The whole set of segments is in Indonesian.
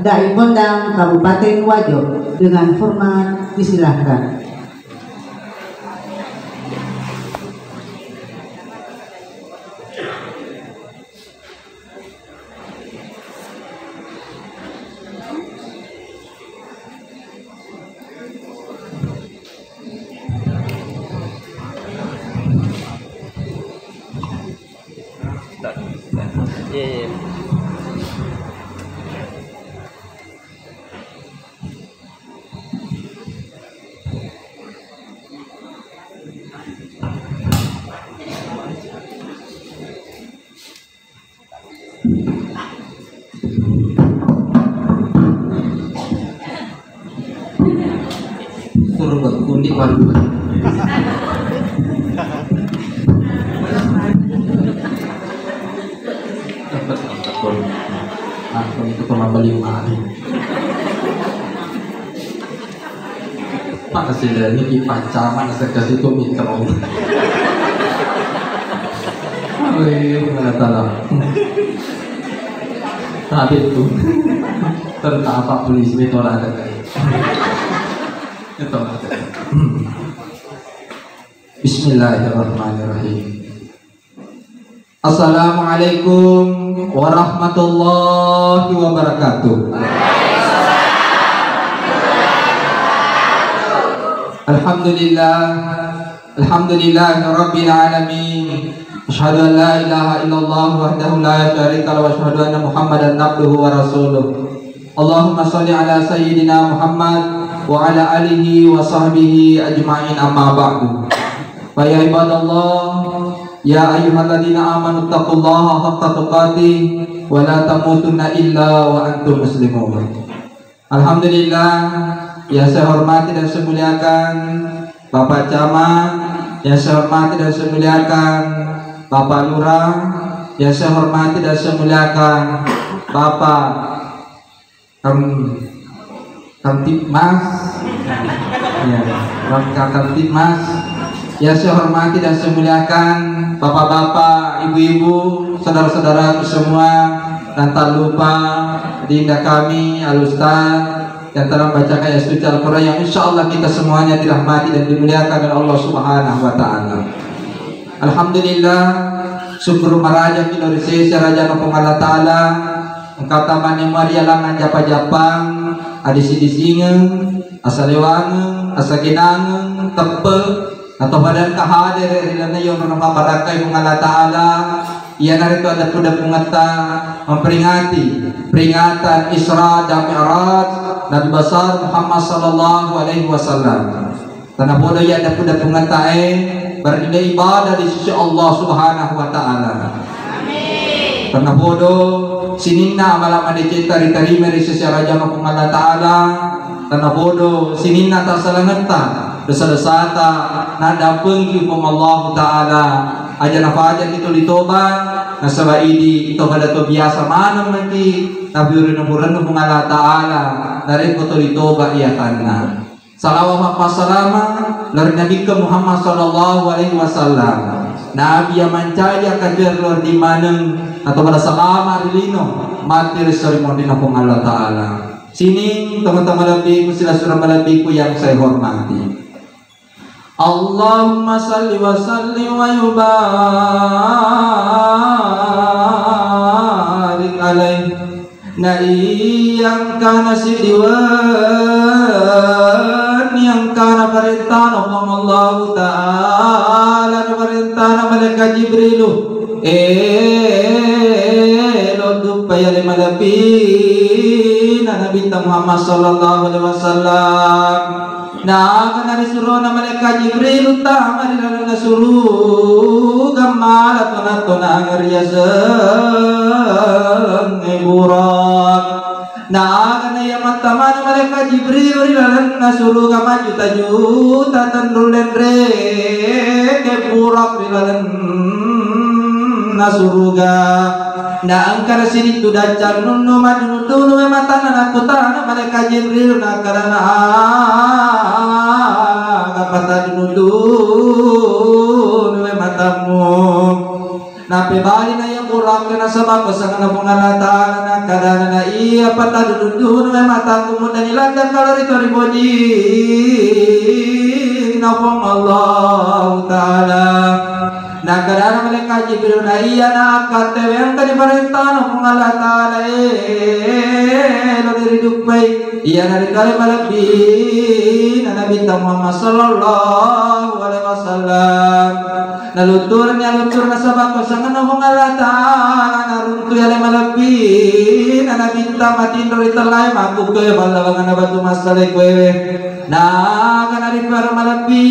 Dai Kondang Kabupaten Wajo dengan hormat disilahkan. Suruh buat kundi waduh. Dapat takut. Aku itu cuma beli mari. Pak hasilnya di pacaman sekali itu mikro. Mana tahu. Tapi itu tertapa polisi itu orang ada kayak. Bismillahirrahmanirrahim. Assalamualaikum warahmatullahi wabarakatuh. Alhamdulillah, alhamdulillah rabbil alamin. Asyhadu an la ilaha illallah wahdahu la syarika lahu wa asyhadu anna Muhammadan abduhu wa rasuluh. Allahumma shalli ala sayyidina Muhammad wa ala alihi wa sahbihi ajma'in, amma ba'du. Fa ya ibadallah, ya ayyuhalladzina amanu taqullaha haqqa tuqatih wa la tamutunna illa wa antum muslimun. Alhamdulillah, yang saya hormati dan saya muliakan Bapak Camat, yang saya hormati dan saya muliakan Bapak Lurah, yang saya hormati dan saya muliakan Bapak Kamtibmas, ya, Bapak Kamtibmas, yang saya hormati dan saya muliakan bapak-bapak, ibu-ibu, saudara-saudara semua, dan tak lupa dinda kami Al-Ustaz yang telah membacakan ayat suci Al-Quran yang insya Allah kita semuanya dirahmati dan dimuliakan oleh Allah Subhanahu Wa Taala. Alhamdulillah, syukur maraja kita Indonesia Raja Allah Taala. Engkau tamannya Maria langan japa-japang adisi-disingan asalewangan asaginangan tepe atau badan kahadir rilana yang menambah barakai Allah Ta'ala. Ia nari itu ada kuda pengata memperingati peringatan Isra dan Mi'raj Nabi besar Muhammad sallallahu alaihi wasallam. Tanah bodoh ia ada kuda pengata bernilai ibadah di sisi Allah Subhanahu Wa Ta'ala. Amin. Tanah bodoh sinina malam ada cerita diterima di sisi Raja Allah Ta'ala. Tanah bodoh sinina tak salah ngetah dosa-dosata nada pengki Allah Ta'ala aja nafaja itu ditobat nasaba idi itu kada to biasa mana nanti tapi urin Allah Ta'ala dari koto ditobat ia karena salawat wassalama dari Nabi ke Muhammad sallallahu alaihi wasallam Nabi yang mencari kadir luar di mana atau pada salama rilino mati resori modina Allah Ta'ala. Sini teman-teman lebihku sila surah lebihku yang saya hormati. Allahumma salli wa sallim wa yubarik alaih nabi yang kana sidiwan yang kana perintah Allah Ta'ala perintah malaikat Jibril lodu payale malapi Nabi Muhammad sallallahu alaihi wasallam. Nah, karena disuruh nama malaikat Jibril utama di dalam suruh gamal atau ngeriasan burak. Nah, karena yang pertama malaikat Jibril di dalam suruh gamal juta-juta tandul dan burak di dalam surga. Nah, angkara sini tu dacar nunu madu nunu mata anak kota malaikat Jibril nak karena kapata nunu nunu matamu. Nape bali na yang pura kena sebab pasangan pengalatan na kadana na iya patadudun me mata kemudian ilanda kalau itu riboji nafong Allah taala na kadana mereka jibril na iya na kate yang tadi perintah nafong Allah taala lo diri dupai iya dari kali malabi Nabi Muhammad sallallahu alaihi wasallam nalutur na sabab pasangan nafong Allah taala naruntu yale malabi na binta matindo ritalay maku ke balawangan na batu masalay kwe na kanari para malabi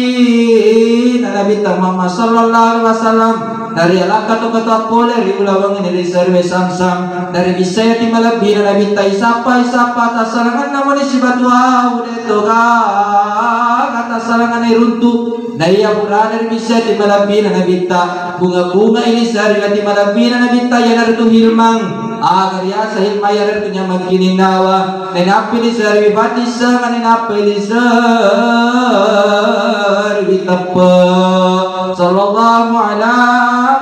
na binta Muhammad sallallahu alaihi wasallam dari alaka to kata pole ri ulawang ini serve samsam dari bisaya ti malabi na binta isapa tasalangan naman si batwa udeto ka kata salangan ni runtu na iya pura dari bisaya ti malabi na binta bunga-bunga ini sari ti malabi na binta ya narito hilmang agar ya sahil mayar punya magkinin nawa nenapili sari batisa nenapili sari tappa sallallahu ala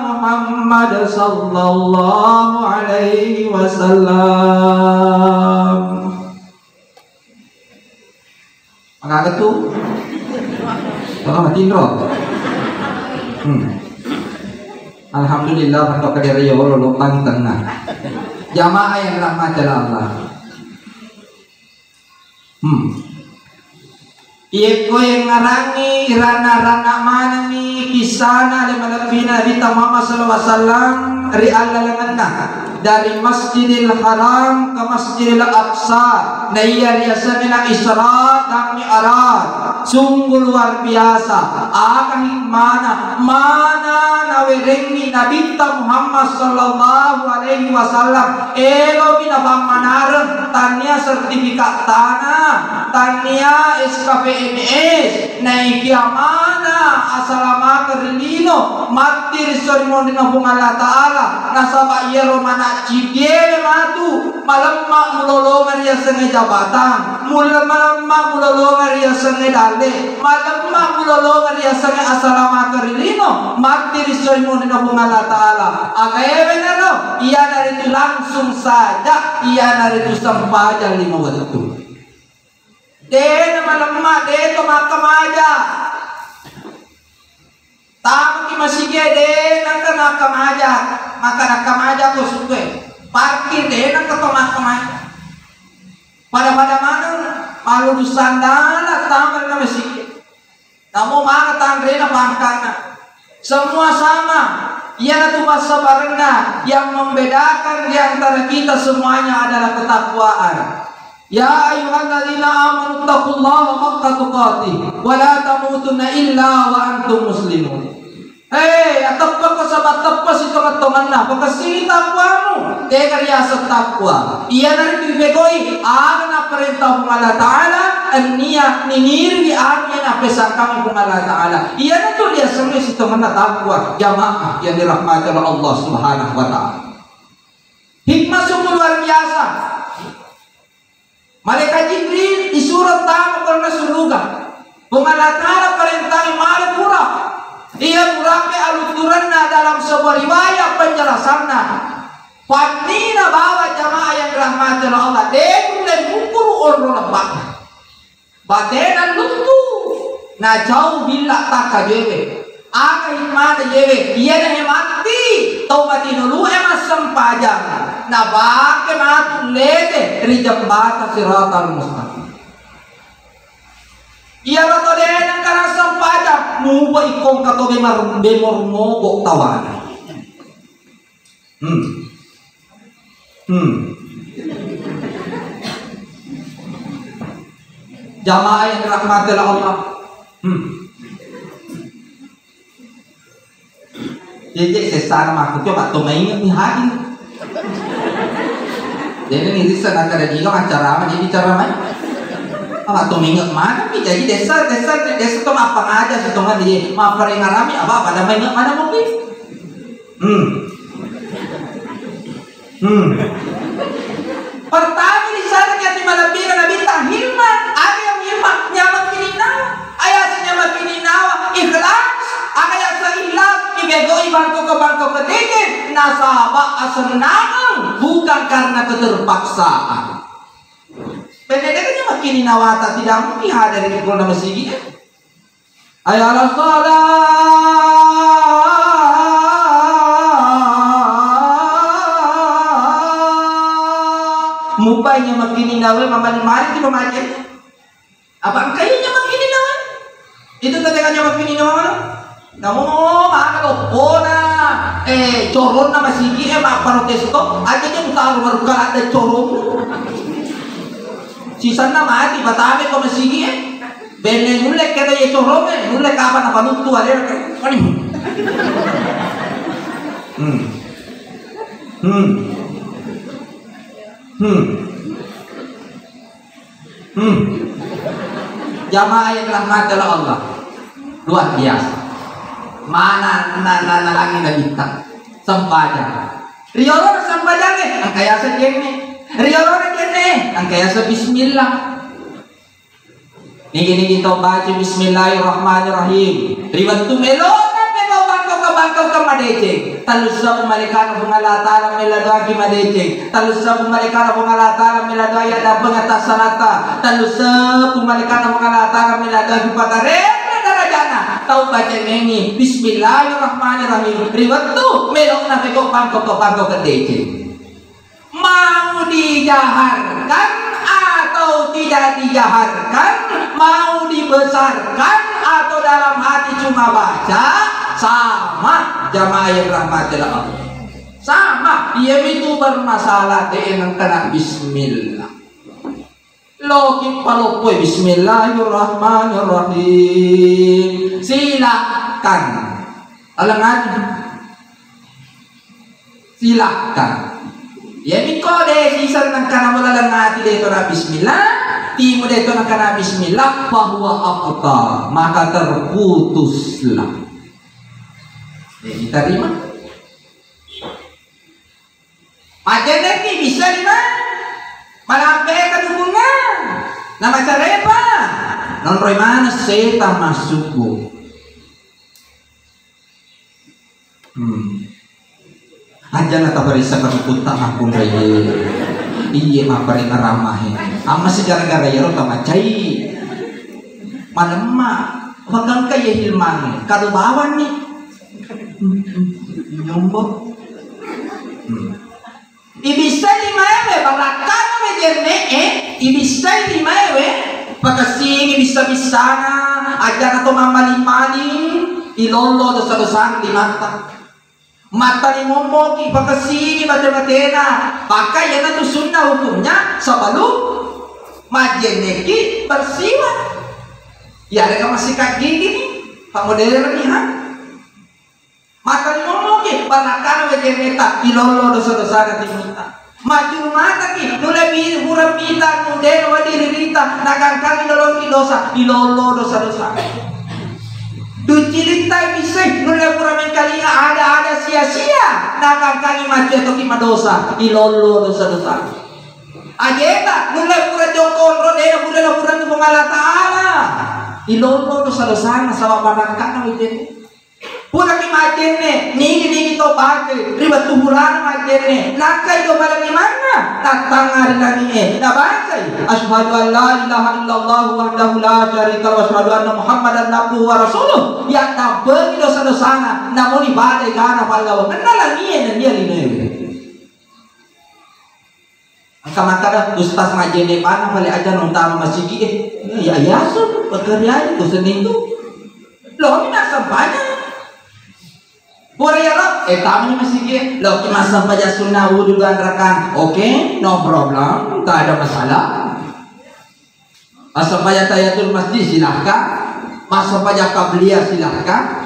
Muhammad sallallahu alaihi wasallam. Maka tu baka matindro. Alhamdulillah untuk kadiri ya Allah lupang tengah jamaah yang rahmat Allah. Iya ko yang ngarangi rana-rana mana ni kisana lima lebih Nabi Muhammad SAW dari Masjidil Haram ke Masjidil Aqsa. Nah iya riasanya Isra dan Mi'raj sungguh luar biasa. Akan mana nawerengi Nabi Muhammad sallallahu alaihi wasallam elo binabamanaran tania sertifikat tanah tania SKPNS naiki amana asalama kerlino mati risorimo dina Allah taala nasaba yero mana cidie matu malam mulolo maria senge jabatan malam mulolo maria senge dale malam mulolo maria senge asalama kerlino mati risorimo dina Allah taala akaye benero iya dari itu langsung saja iya dari itu sampaja 5 waktu. Den malamma de to makam aja. Tamu ki masih de nang nakam aja. Maka nakam aja ko suke. Parkir de nang to makam aja. Pada mana malu dusandala tamu na masih. Kamu mana tangre na pangkana. Semua sama. Ia itu masa barengna yang membedakan di antara kita semuanya adalah ketakwaan. Ya ayyuhalladzina amanu taqullaha haqqa tuqatih wa la tamutunna illa wa antum muslimun. Hei, atappa ko sabat tappa si tongan-tongan pagkasini takwamu. Teka riya sa takwa. Iya na rin bigay ang na perintah ng Allah Ta'ala ang niya ninirgi ang niya na pesangkang ng Allah Ta'ala. Iya na to riya sa si tongan na takwa. Jamaah yang dirahmati oleh Allah Subhanahu wa Ta'ala. Hikmah sungguh luar biasa. Malaikat Jibril disuruh tamu karena surga. Allah Ta'ala perintah malaikat pura. Ia murape aluturanna dalam sebuah riwayat penjelasannya. Fadnina bawa jamaah yang dirahmati Allah. Dekule mukuru orang lebat. Batenan luntu. Na jauh bila tak jewe. Aga hikmana jewe. Ia dah mati. Taubatin dulu emas sempajang. Na bake matu lete rijambata siratal mustaqim. Ia bato denang karang sampajak muba ikong kato bemor mogok tawana. Jamaah yang dirahmati oleh Allah. Jadi sesar mah coba to maingat nih hadir. Jadi ini sana kada juga acara jadi cara main. Apa tuh ingat mana nih jadi desa tuh apa aja setongan di maaf ngarami apa pada ingat mana mungkin pertama di sana yang di mana bina nabi tahilman ada yang hilman nyaman kini nawa ayat nyaman kini nawa ikhlas ada yang seikhlas ibegoi bangko ke dikit nasabak asenang bukan karena keterpaksaan. Pendekannya makin nawata tidak mungkin ada di kalau nama sigi. Ayalah salat mupanya makin nawe mari di pemakai. Apa kayaknya makin nawe? Itu ketekannya makin nawe. Namun mana lopona coron nama sigi mak protes kok aja dia bukan baru ada coron. Sisa nama mati batame kok sigi bene nulle kada ye coron nulle kapan apa nuttu ada kan Jamaah yang dirahmati oleh Allah luar biasa. Mana lagi nabita sampaja riolo sampaja ang kaya sa jenne riolo na jenne ang kaya sa bismillah nigi to baca bismillahirrahmanirrahim riwat tumelo na pero bangkaw ka madeceng talus sa pumalikana pungalatala meladwagi madeceng talus sa pumalikana pungalatala meladwagi ada pengatas salata talus sa pumalikana pungalatala meladwagi patare tahu baca ini bismillahirrahmanirrahim riwat tu melok na peko pangko ke dece mau dijaharkan atau tidak dijaharkan mau dibesarkan atau dalam hati cuma baca sama jamaah yang rahmatil Allah sama dia itu bermasalah dengan kena bismillah Loki palopoy bismillahirrahmanirrahim silakan alangan silakan ya mikode sisan ng kanamulalan natin dito na bismillah timo dito ng kana bismillah bahwa apta maka terputuslah kita terima macam ni bisa di mana malampe ka dugungan na macarepa non roy manas seta masuko aja na tabarisa ka pupunta ako ngayon iya maparin na ramahin ama si gara-gara yaro tamacay malamma wagang kaya hilman kadubawan ni nyombo ibisa limaewe balakano me jerne ibisa limaewe pagkasing ibisa-bisana aja na to mamaling-maling ilolo do sa dosang di mata ni momoki pagkasing ibaca-batena pakai yan na to sunna hukumnya sa balong majeneki bersiwan yara ka masikat gigi ni pamodelo ni ha mata ni momoki balakano me jerne ta ilolo do sa dosang di mata maju mata ki nula bi hurap pita nudeno wadiririta nagangkang inolong dosa ilolo dosa-dosa ducilita bisa nula puramen kalia ada sia-sia nagangkang maju atau kima dosa ilolo dosa-dosa ajeta nula pura jongkon rodeo budala pura ni pengala taala ilolo dosa-dosa na sawa banakkan wajene pura ki majene nigi to baca ribat tuburan majene nakai do bala ni mana tatangari nani na baca asyhadu an la ilaha illallah wahdahu la syarika lahu wa asyhadu anna muhammadan abduhu wa rasuluh ya tabeng dosa-dosana namun ibadah kana palaw kenala ni dia lino angka ustaz majene mana balik aja nonton masjid ya sun bekerja itu sening tu lo ni nak sampainya Pura ya Rob, kami masih lo masa pada sunnah wudhu gerakan, oke, no problem, tak ada masalah. Masa pada tayatul masjid silahkan, masa pada qabliyah silahkan.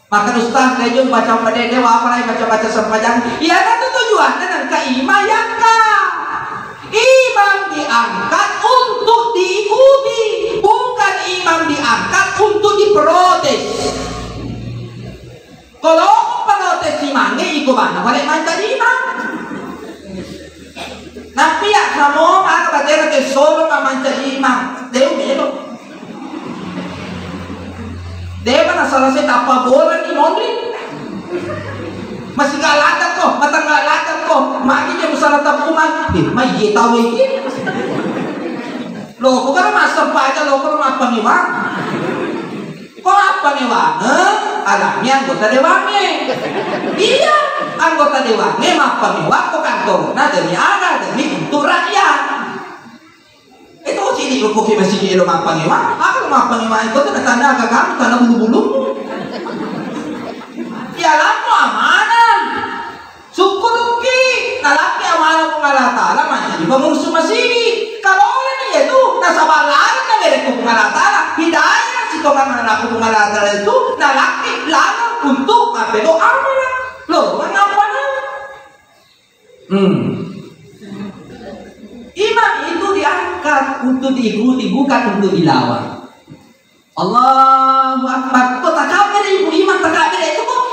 Maka ustaz lejung baca pada dewa apa lagi baca sepanjang, ya kan tujuan dan keimam yang imam diangkat untuk diikuti, bukan imam diangkat untuk diprotes. Kalau protes si mange iko mana balik manca imam. Tapi ya kamu mana batera ke solo ka manca imam. Deu melo. Dia mana selesai tapa bola di Mondri. Masih gak latar kok, mata gak latar kok. Maki dia masalah tapuman. Mai dia tahu ini. Loh, kok kan masuk aja lo kalau apa nih bang? Kok apa nih bang? Alami anggota dewannya. Iya, anggota dewannya apa nih bang? Kok kantor? Nah demi ada demi untuk rakyat. Itu sini lo kok masih di lo apa nih bang? Aku lo apa nih bang? Itu tuh tanda agak kamu tanda bulu-bulu. Ya laku amanah. Syukur ki, nalaki amanah pengalah ta'ala masih pengurus masih. Kalau orang ini itu nasabalan na mereka pengalah ta'ala hidayah si Tuhan nalaku pengalah ta'ala itu nalaki lalu untuk apa itu amanah. Loh, kenapa nih? Imam itu diangkat untuk diikuti bukan untuk dilawan. Allahu Akbar. Kok tak kabar ibu imam tak kabar itu kok?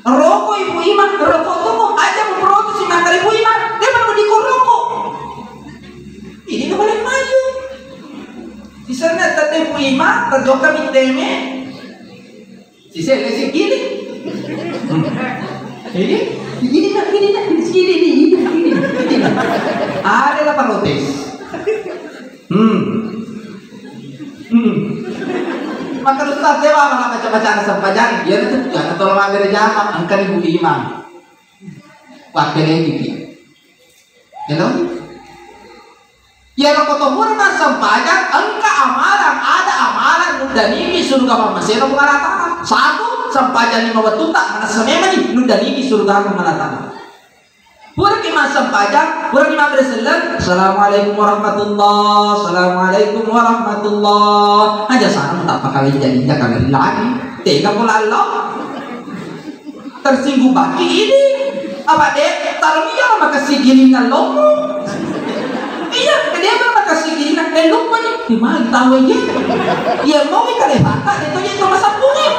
Rokok ibu imam, rokok itu kok aja memprotes si mantar ibu imam, dia mau dikorokok. Ini nggak boleh maju. Di sana tadi ibu imam terjoka miteme, si saya lesi gini, gini. Ada lah protes. Maka Ustaz dewa malah baca-baca sampajan dia itu jangan tolong ambil jamaah angkat ibu imam pakai lagi hello ya kalau ketemu dengan sampajan angka amalan ada amalan dan ini surga masih mengalahkan satu sampajan lima waktu tak mana semema nih dan ini surga mengalahkan pura kima sampajan pura kima berselan assalamualaikum warahmatullah assalamualaikum warahmatullah aja sana tak pakai jadinya kagak lagi tega pula Allah tersinggung baki ini apa deh taruh dia maka sigiringan lomo iya dia maka sigiringan lomo nih dimana tahu aja dia mau ikan bata itu masa punya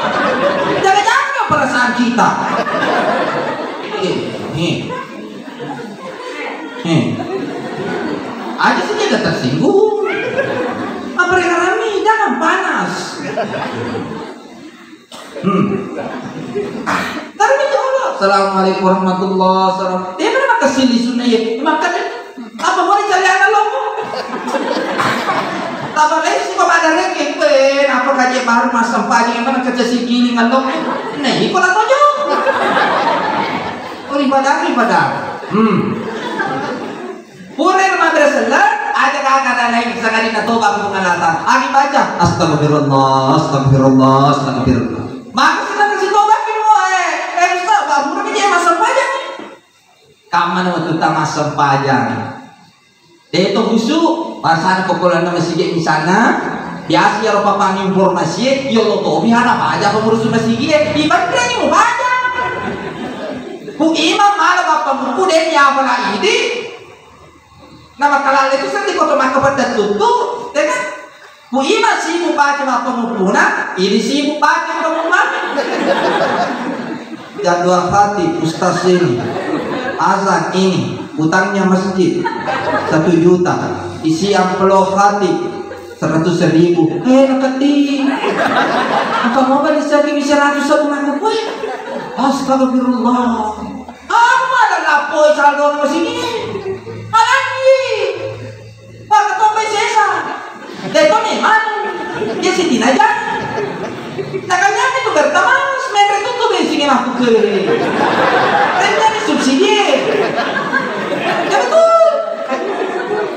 jangan perasaan kita aja sih dia tersinggung. Apa yang alami? Jangan panas. Tapi itu Allah. Assalamualaikum warahmatullahi wabarakatuh. Dia mana kasih di sunnah ya? Makan apa boleh cari anak lo? Apa lagi sih kok ada reke? Apa kaji baru masa pagi yang mana kerja si giling lo? Nah, ini kok atau jauh? Oh ibadah. Purir madrasah ada kata lain sekali natoba pengalatan. Ani baca astagfirullah. Maka kita kasih tobat semua Ustaz, baru ini masa pajak. Kaman waktu tak masa pajak. Dia itu khusyuk pasal pokolan masih di sana. Biasa ya lupa panggil informasi, ya lo tahu biar apa aja pengurus masih ibadah ni mau baca. Bu imam malam apa buku dia yang apa ini? Nama kalal itu sendiri kau cuma kepada tutup, ya kan? Bu imam sih bu baca apa mupuna, ini sih bu baca apa mupuna. Jadwal hati ustaz ini, azan ini, utangnya masjid 1 juta, isi amplop hati 100.000. Nakati, angka mau balik lagi bisa 100 aku pun. Astagfirullah. Apa ada lapoy saldo masih ini? Alagi. Pak ketombe sesa. Deto memang. Dia si tinaja. Nakanya itu bertamas, mereka itu tuh bensin aku ke. Mereka ini subsidi. Ya betul.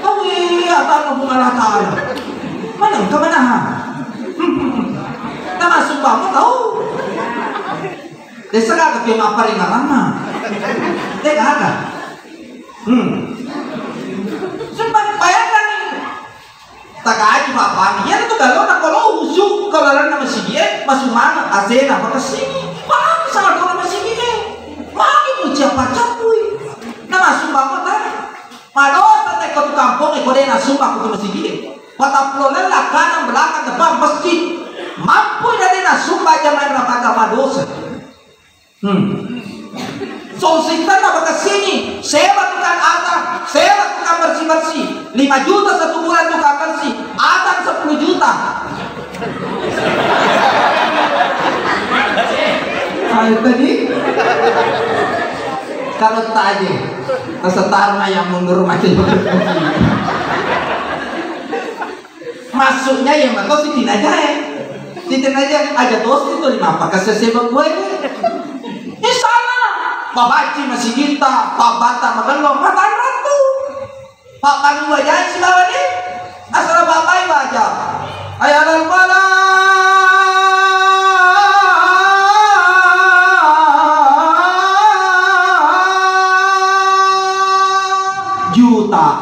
Awi, apa hubungan latar? Mana kemana? Nama sumpah mau tahu? Desa kagak film apa ringan lama? Dia kagak. Sumpah bayangkan nih. Tak aja bapak nih. Ya itu kalau nak kalau usuk kalau orang nama si dia masuk mana? Asena apa kesini? Pak sama orang masih gini. Lagi puji apa capui? Nama sumpah mau tahu? Madoh tak ikut kampung ikut dia sumpah aku masih gini. Pataplonan lah kanan belakang depan masjid. Mampu dari nasumba jangan rapata madosa. Solsitan apa kesini? Sewa tukang atap, sewa tukang bersih-bersih. 5 juta 1 bulan tukang bersih. Atap 10 juta. Ayo tadi. Kalau tak aja, kesetarna yang mundur macam masuknya ya maka si Tina aja aja tos itu lima apa kesesebab gue ini sana Pak Baci masih kita Pak Bata makan lo matan ratu Pak Kanu aja si bawa nih asal bapak baca ayat al-bala jutaan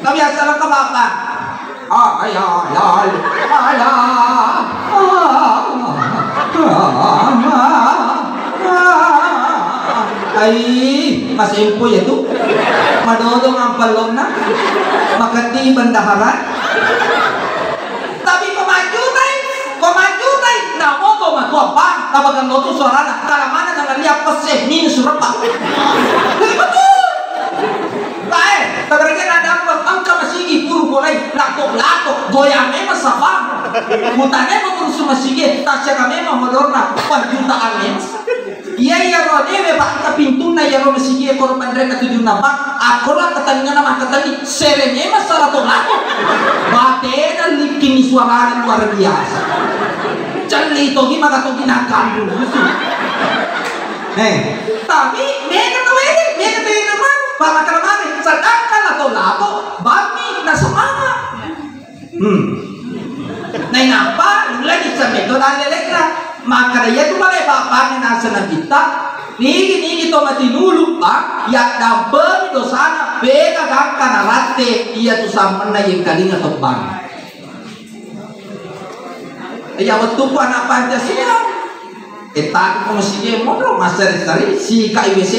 kami asal ke bapak mas empo ya tuh madodong ang palong na makati bandaharan tapi komajutay namo komatuapang kapag ang loto suara na kalamana ng liap paseh min surapa betul tae kabarigyan ada ang kamasigi puro kulay latok goyame masabang mutane mo terus sumasige tasya kami mahulor na pagjutaan mes iya rode be baka pintu na yaro masige korban rek ka 7 na bak ako lang katalingan na makatali serene masarato lako bate na likin suara luar biasa cali togi maka togi nakam tapi mega naman para kalamari sadakal atau lapo bami na sumama nay napa lagi sa meto na lelekra maka ya tu balay bapak na nasa na kita nigi to matinulog pa ya dampeng dosana bega gangka na rate iya tu sampan na yung kalinga to bang iya waktu ko anak Pancasila etaki ko masige mo masari-sari si KIWC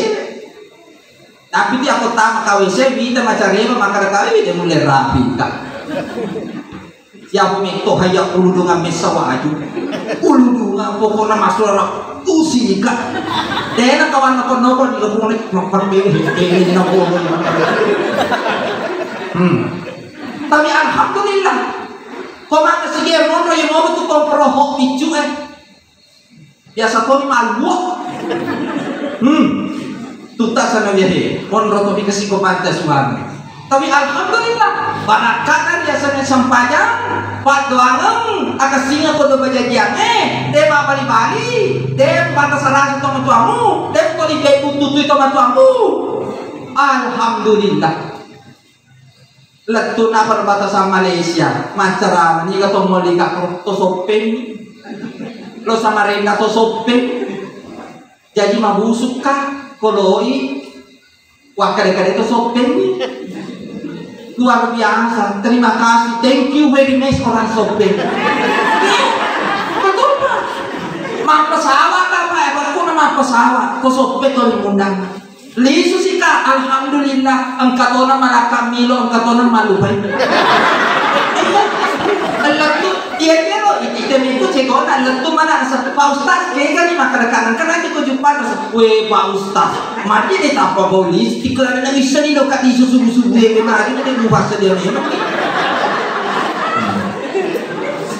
tapi dia aku tama KWC bida macarema makara kawi dia mulai rapi kak ya pemikto haya uludungan mesawa aju uludungan pokoknya masalah usika dena kawan nopon di lubung nek nopon bewe nopon tapi alhamdulillah komang sige mono yang mau tu komprohok picu biasa kau malu tutas sana biahe monro to bikasi ko mata suami tapi alhamdulillah barakanan biasanya sampanya pat doangeng akasinga ko do bajajian tema bali-bali dem patasarasan to matuamu dem ko di gay tutuy to matuamu alhamdulillah letu na perbatasan Malaysia macara ni ka to moli ka to sopeng lo sama renga to sopeng jadi mabusuk ka koloi wah kadang-kadang itu sopeng luar biasa terima kasih thank you very much orang sopeng betul pak mak pesawat apa aku nama pesawat ko sopeng to limundang lisu sih kak alhamdulillah angkatona malaka milo angkatona malupay letu dia pero itu cekona letu mana sa Pak Ustaz kaya ni makarakanan kan nanti ko jumpa sa we Pak Ustaz mati ni tapa bolis tikla na isa ni lo ka isusubusubu de na ni ni basa dia ni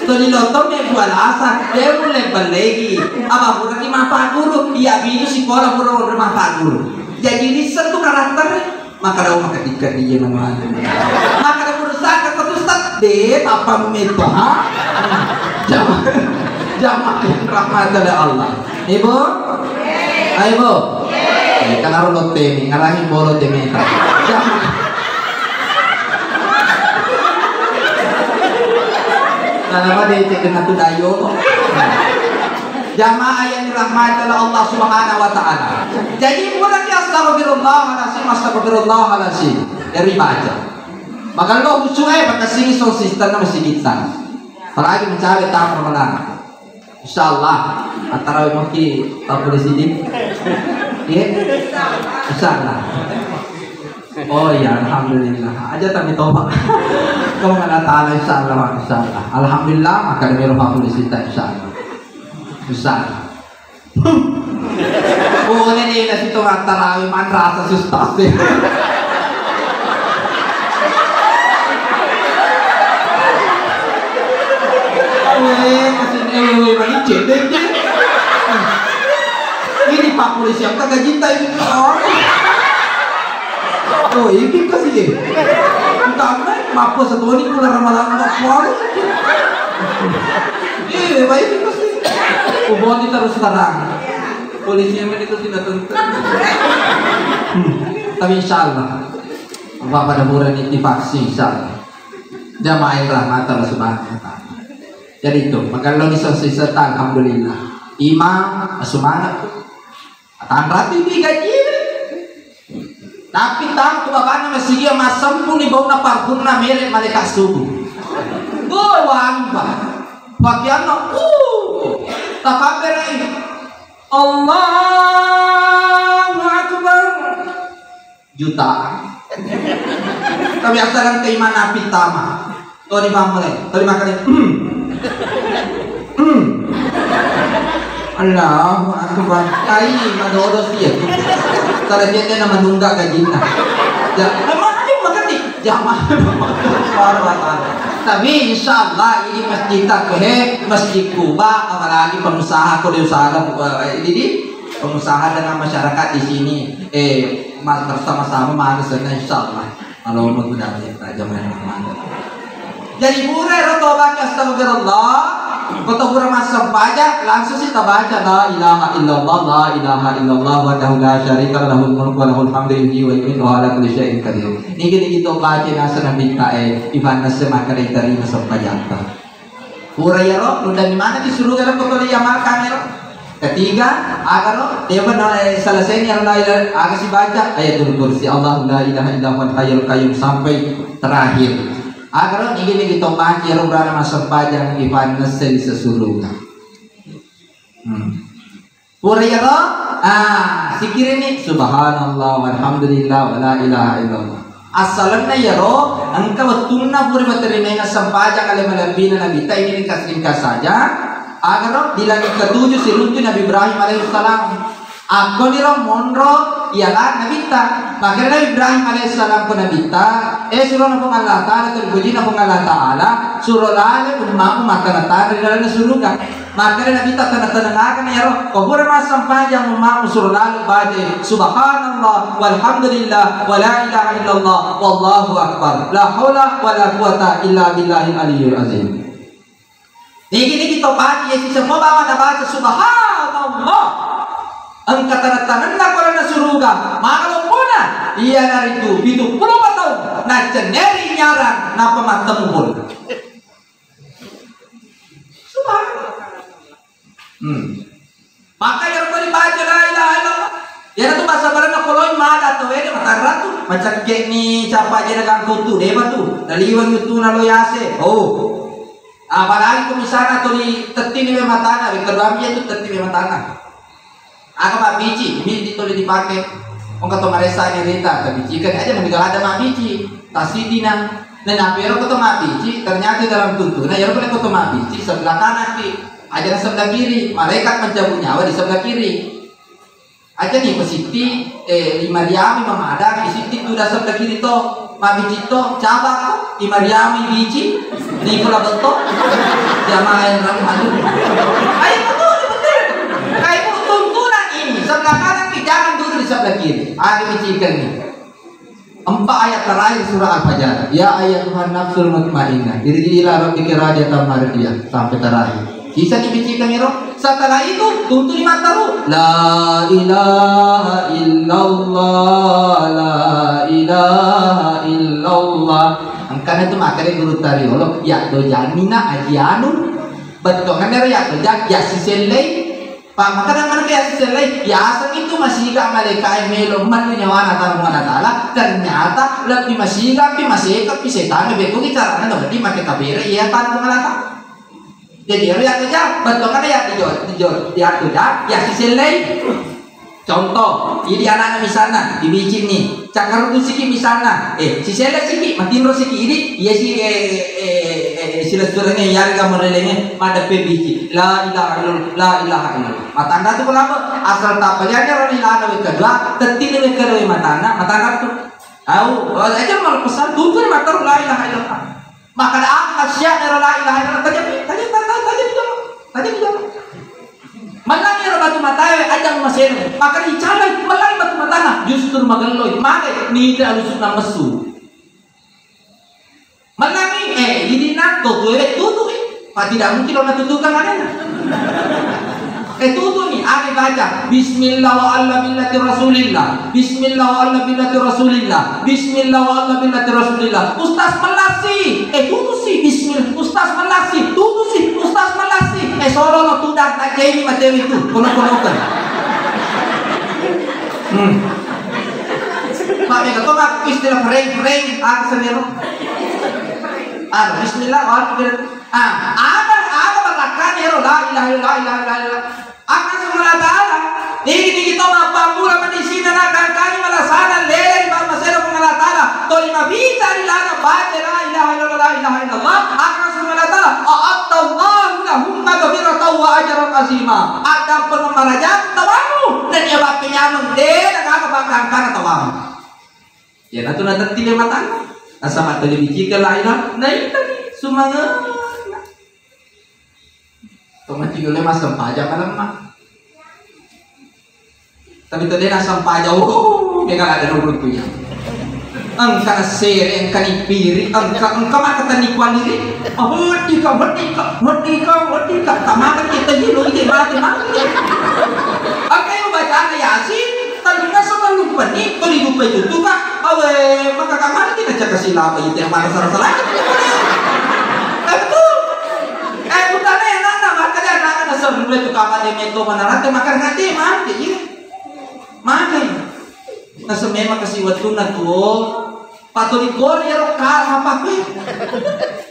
to ni lo to me bualasa dia mulai balegi aba pura ki mapaguru iya bidu sekolah pura mapaguru jadi riset tu karakter maka daw makatikat dia naman maka daw berusaha ke Ustaz de apa memeta jamaah rahmat dari Allah ibu ibu kan harus lotte nih ngarahin bolot demeta jamaah nama dia cek dengan tu dayo jamaah yang dirahmati oleh Allah Subhanahu wa taala. Jadi mulai astagfirullahalazim dari baca. Maka lo usuai pakai sini so sistem nama sigitan. Apalagi mencari tahu permalan. Insyaallah antara mungkin tak boleh sidik. Ya. Insyaallah. Oh ya, alhamdulillah. Aja kami tobat. Kau mana taala insyaallah. Alhamdulillah maka demi roh sigitan insyaallah. Besar. Oh ini nasi itu tarawih mantra rasa sustas deh. cedek dia. Ini Pak Polisi yang kagak cinta ini orang. Oh, ini kasih dia. Entah apa satu ini pula ramalan apa. Baik itu sih. Ubon terus terang. Polisi yang itu tidak tentu. Tapi insya Allah, pada bulan ini divaksin insya Allah. Jamaah rahmat Allah subhanahu wa ta'ala. Jadi itu, maka lo selesai alhamdulillah. Imam semangat. Tahan rati di gaji. Tapi tahu kebabana masih dia masam pun di bawah parfumna merek malaikat subuh. Gue wangpa. Bagian tak kabar ini. Allahu Akbar. Jutaan. Tapi asalan keimanan pitama. Tuh di mulai. Terima kasih. Allahu Akbar. Kai madodos dia. Kalau dia nama nunggak gajina. Ya, memang ada makan nih. Jamaah. Tapi insya Allah ini masjid Takhe, masjid Kuba, apalagi pengusaha ini pengusaha dengan masyarakat di sini bersama-sama manusia insya Allah. Kalau mau mudah-mudahan Raja Muhammad. Jadi pura roto baca astagfirullah, roto pura masuk pajak langsung kita baca la ilaha illallah la ilaha illallah wahdahu la syarika lahu lahul mulku wa lahul hamdu yuhyi wa yumiitu wa ala kulli syai'in qadir. Niki kita baca nasa nabi kae ivan nasa makare dari masuk pajak. Pura ya roh dan di mana disuruh kalau kau diamalkan ya roh. Ketiga, agar dia benar selesai yang lain agar si baca ayatul kursi Allah la ilaha illallah hayyul qayyum sampai terakhir. Agar ini kita baca yang berada masuk pajang ivan nesel sesuruhnya. Purayaro, sikir ini subhanallah walhamdulillah wala ilaha illallah. Asalnya ya roh, engkau tunna puri baterina sampajang kali melebina nabi ta ini ringkas saja. Agar di langit ketujuh si lucu Nabi Ibrahim alaihissalam. Aku ni roh monro ialah Nabi ta. Maka Nabi Ibrahim alaihissalam pun Nabi ta. Suruh nabung Allah Taala terpuji nabung Allah Taala. Suruh lale umaku mata nata dari dalam surga. Maka Nabi ta tanah-tanah ya roh. Kubur masam panjang umaku suruh lale bade. Subhanallah walhamdulillah wa la ilaha illallah wallahu akbar. La haula wa la quwata illa billahil aliyyil azim. Ini kita baca ya semua bawa na baca subhanallah. Angkat tanah na kola na suruga. Makalong muna. Iya na rito 70 tahun. Na ceneri nyarang na pamatemupol. Subhanallah. Maka yang boleh baca la ilaha illallah. Ya tu bahasa barang na koloi mada to ini matara tu. Macam kayak ni capa aja na kangkau tu deba tu. Daliwan itu na lo yase. Oh. Apalagi kung misalnya tuh di teti ni memang tanah, bekerja itu teti memang tanah. Aku mak biji, ini ditulis dipakai. Orang kata meresa ini rita, tapi jika aja meninggal ada mak biji, tasidina. Dan apero kata mak biji, ternyata dalam tuntunan, ya orang kata mak biji sebelah kanan ki, aja sebelah kiri, malaikat mencabut nyawa di sebelah kiri. Aja nih pesiti, Mariam Imam ada, pesiti itu udah sebelah kiri toh. Mabiji to cabak di Mariami biji di Pulau Beto jamaah yang ramadu. Ayo betul. Kayak tuntunan ini sebelah kanan jangan duduk di sebelah kiri. Ada bicikan nih. 4 ayat terakhir surah Al-Fajr. Ya ayat Tuhan nafsul mutmainnah. Irji'ila rabbika radiyatan mardiyah sampai terakhir. Bisa dibicikan ya roh. Setelah itu tuntut 5 tahun. La ilaha illallah, la ilaha illallah. Angkana itu makanya guru tariolo. Ya do janina ajianu. Betul kan ya do ya siselai. Pak makanya mana kayak siselai. Ya asal itu masih gak malaikat melo man nyawa natar taala. Ternyata lebih masih gak masih ke setan beku kita karena berarti makai kabere ya tan mengalata. Jadi ya kerja, betul kan ya diatur ya siselai. Contoh, ini anak misalnya di biji nih, cakar itu siki misalnya, siselai siki, makin ro siki ini, ya si silas-silasnya ya kamu relengnya pada biji, la ilaha illallah, la ilaha illallah. Matanda tuh kenapa? Asal tak pelajari orang ilaha kedua, tertini kedua matanda tuh, tahu, aja malah pesan tuntun matar la ilaha illallah. Maka ada angkat syiar la ilaha illallah tadi. Malangi ro batu matawe ajang masih maka dicalai malangi batu matana justru magalloy maka ni alusut na mesu. Malangi ini nak tutu Pak tidak mungkin orang tutukan adanya. Tutu nih ada baca Bismillah wa alla billati rasulillah Bismillah wa alla billati rasulillah Bismillah wa alla billati rasulillah. Ustaz melasi tutu sih Bismillah. Ustaz melasi tutu sih Ustaz melasi soro no tudak tak jadi macam itu kono-konokan. Pak ya kau mak istilah frame aku sendiri. Bismillah wa ada batakan ya la ilaha illallah akan semua taala ini kita apa pula medisina nak kali malah sana lele di masjid Allah taala tolima bisa dilana baca la ilaha illallah akan semua taala a'atallahu lahum maghfiratan wa ajran azima ada pengemarajan tawamu dan ewak penyamun de nak bakang kana tawamu ya natu nata tile matan asama tele biji ke la ilaha nah itu sumanga Toma tinggal mas sampaja kan mah. Tapi tadi na sampaja, dia kan ada nomor tuh ya. Angka seri, angka nipiri, angka makatan nikwaliri. Hati, kamakan kita jilo ini mati. Angka yang bacaan Yasin, tadinya sama lupa nih, kalau lupa itu tuh kak, maka kamar kita cakap silap itu yang mana salah. Betul. Bukannya sebelum itu kamar yang itu menarate makan hati mati ya mati nah semema kasih waktu natuh patut digor ya lokal apa kue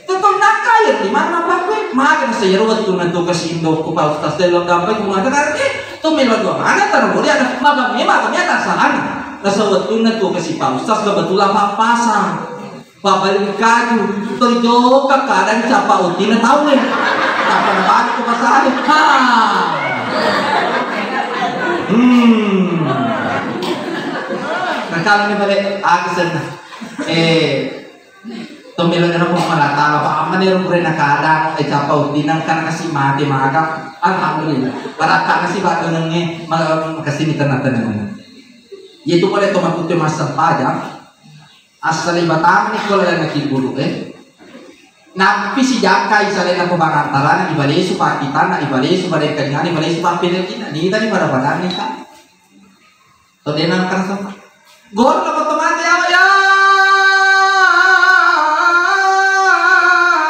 tetap nakal di mana apa kue makan saya waktu natuh kasih indo ku pak ustaz dalam gambar ku mengatakan tuh melo dua mana taruh dia ada makamnya tak salah nah sewaktu natuh kasih pak ustaz kebetulan pak pasang babalik kaju terjauh ke kadang capa utina tahu nih apa namanya ke masalah kalau ni balik aksen tomelo na po malata pa amanero pre na kadang capa utina kana kasi mati maka alhamdulillah para ka kasi bato nang makasini tanatan yaitu pala ito maputi masa pajak asal ibatang ni ko lang nakibulu Napi si Jaka isalin ako bangantaran na ibalik su pakitan na ibalik su balik kanyan ibalik su pampilin kita di tadi pada badan ni ka to denan kan sa gor na patumati ako ya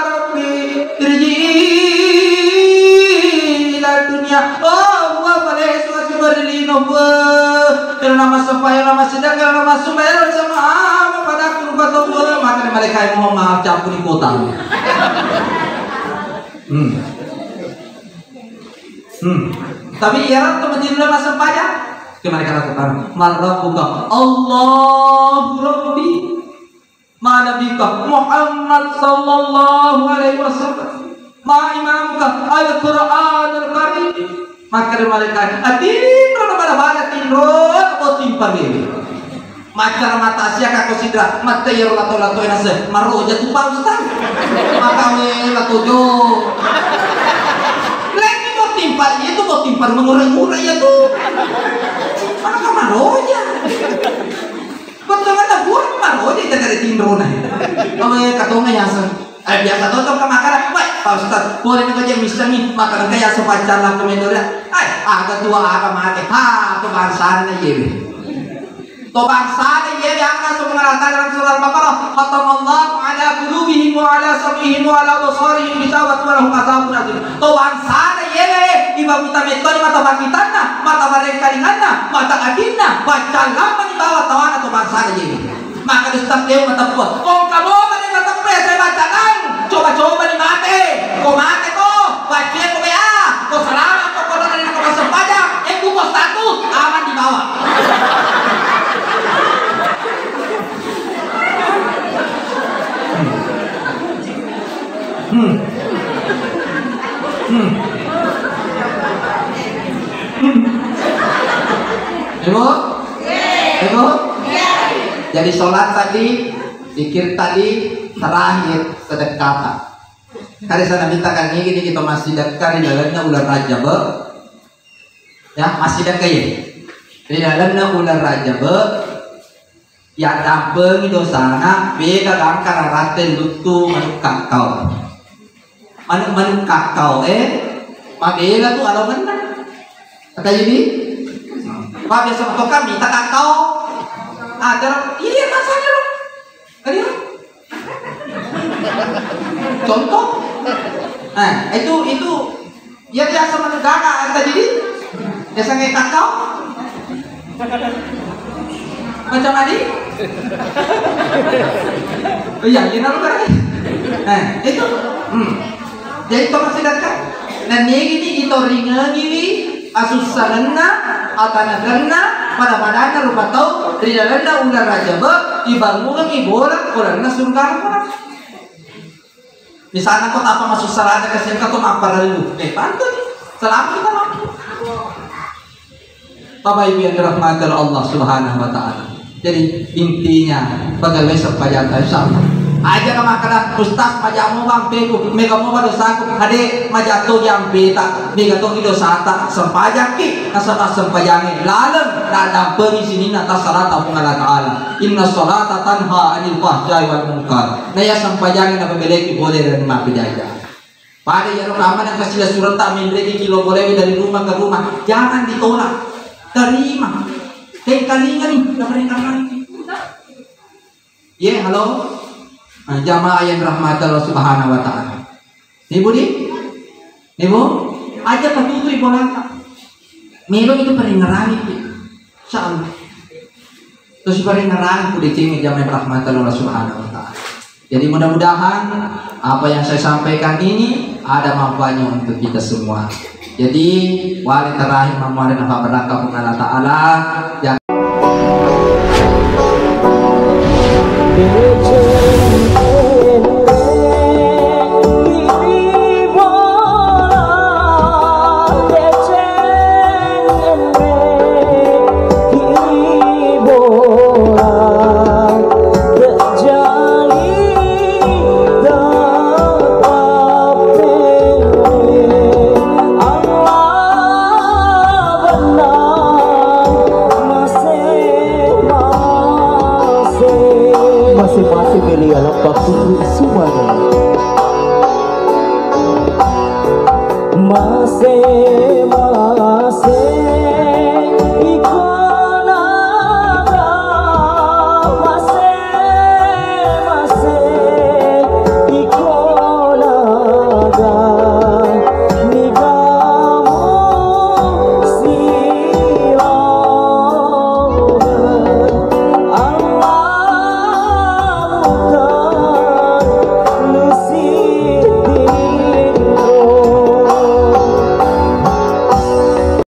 Rabbi irji la dunya wa balik su asibarlino karena masa payah nama sedang karena nama sumber sama pada kurba tobo maka mereka yang mau maaf campur di kota. Tapi ya teman-teman udah masa payah ke mereka lakukan marah buka Allahu Rabbi ma nabika Muhammad sallallahu alaihi wasallam ma imamuka al-Quran al-Karim maka mereka atin kalau pada tinro atau timpar ini macar mata sia kako sidra mata ya lato nase maroja tu pa ustaz maka we lato jo lagi mau timpar mengurang-urang ya tuh mana ka maroja betul ada buat maroja kita dari tinro nah we katonga ya san biasa tuh ke makanan baik Pak Ustaz boleh ngeja bisa nih makanan kayak sepacar lah komendornya agak tua agak mati tuh bangsaan aja tuh bangsaan aja angkat mengarahkan dalam surah Al-Baqarah khatamallahu ala qulubihim wa ala sam'ihim wa ala basarihim bisawat wa lahum adzabun adzim tuh bangsaan aja iba buta metode mata bakitanna mata bareng kalinganna mata adinna baca lama di bawah tawana tuh bangsaan aja maka Ustaz Leo mata buat kamu mata saya bacakan coba nih mate kok mate kok baca kok ya kok selamat kok dari kok masuk pajak buku status aman di bawah Ibu? Jadi sholat tadi zikir tadi terakhir sedekah. Hari sana minta kan ini kita masih dekat di jalannya ular raja Ya, masih ada kaya. Di dalamnya ular raja be, ya dampeng dosana, bega gangkar raten lutu manuk kakao, manuk kakao mabela tuh alo mana? Kata jadi, pak biasa atau kami tak kakao, ada iya masanya loh, tadi contoh, itu ya biasa manuk gangkar kata jadi, biasa kayak kakao. Macam tadi? Oh iya, ini lalu kan? Nah, itu, jadi itu masih datang. Dan ini itu ringan ini, asus sarana, atana karena pada padanya lupa tahu, tidak ada ular raja ber, dibangun ibola, orangnya surga. Misalnya kau apa masuk sarana kasih kau apa lalu? Pantun, selamat kita mampu. Bapak Ibu yang dirahmati Allah Subhanahu wa taala. Jadi intinya bagaimana supaya sama. Aja makanan ustaz majamu bang pegu mega mau dosaku hade majato yang beta mega to dosata sempajak ki nasaba sempajangi lalem dadam pergi sini nata salata pungala taala inna salata tanha anil fahsya'i wal munkar naya sempajangi na pembeleki boleh dan mapidaja. Pada yang ramai yang kasih surat tak mindreki kilo boleh dari rumah ke rumah jangan ditolak. Terima. Kalingan nih, dapat kali. Ya, halo. Jamaah yang rahmat Allah Subhanahu wa taala. Ibu di? Ibu, aja ketutu ibu lata. Melo itu peringaran itu. Insyaallah. Terus peringaran ku dicingit jamaah rahmat Allah Subhanahu wa taala. Jadi mudah-mudahan apa yang saya sampaikan ini ada manfaatnya untuk kita semua. Jadi wali terakhir memohon apa berkah kepada Allah Taala yang masih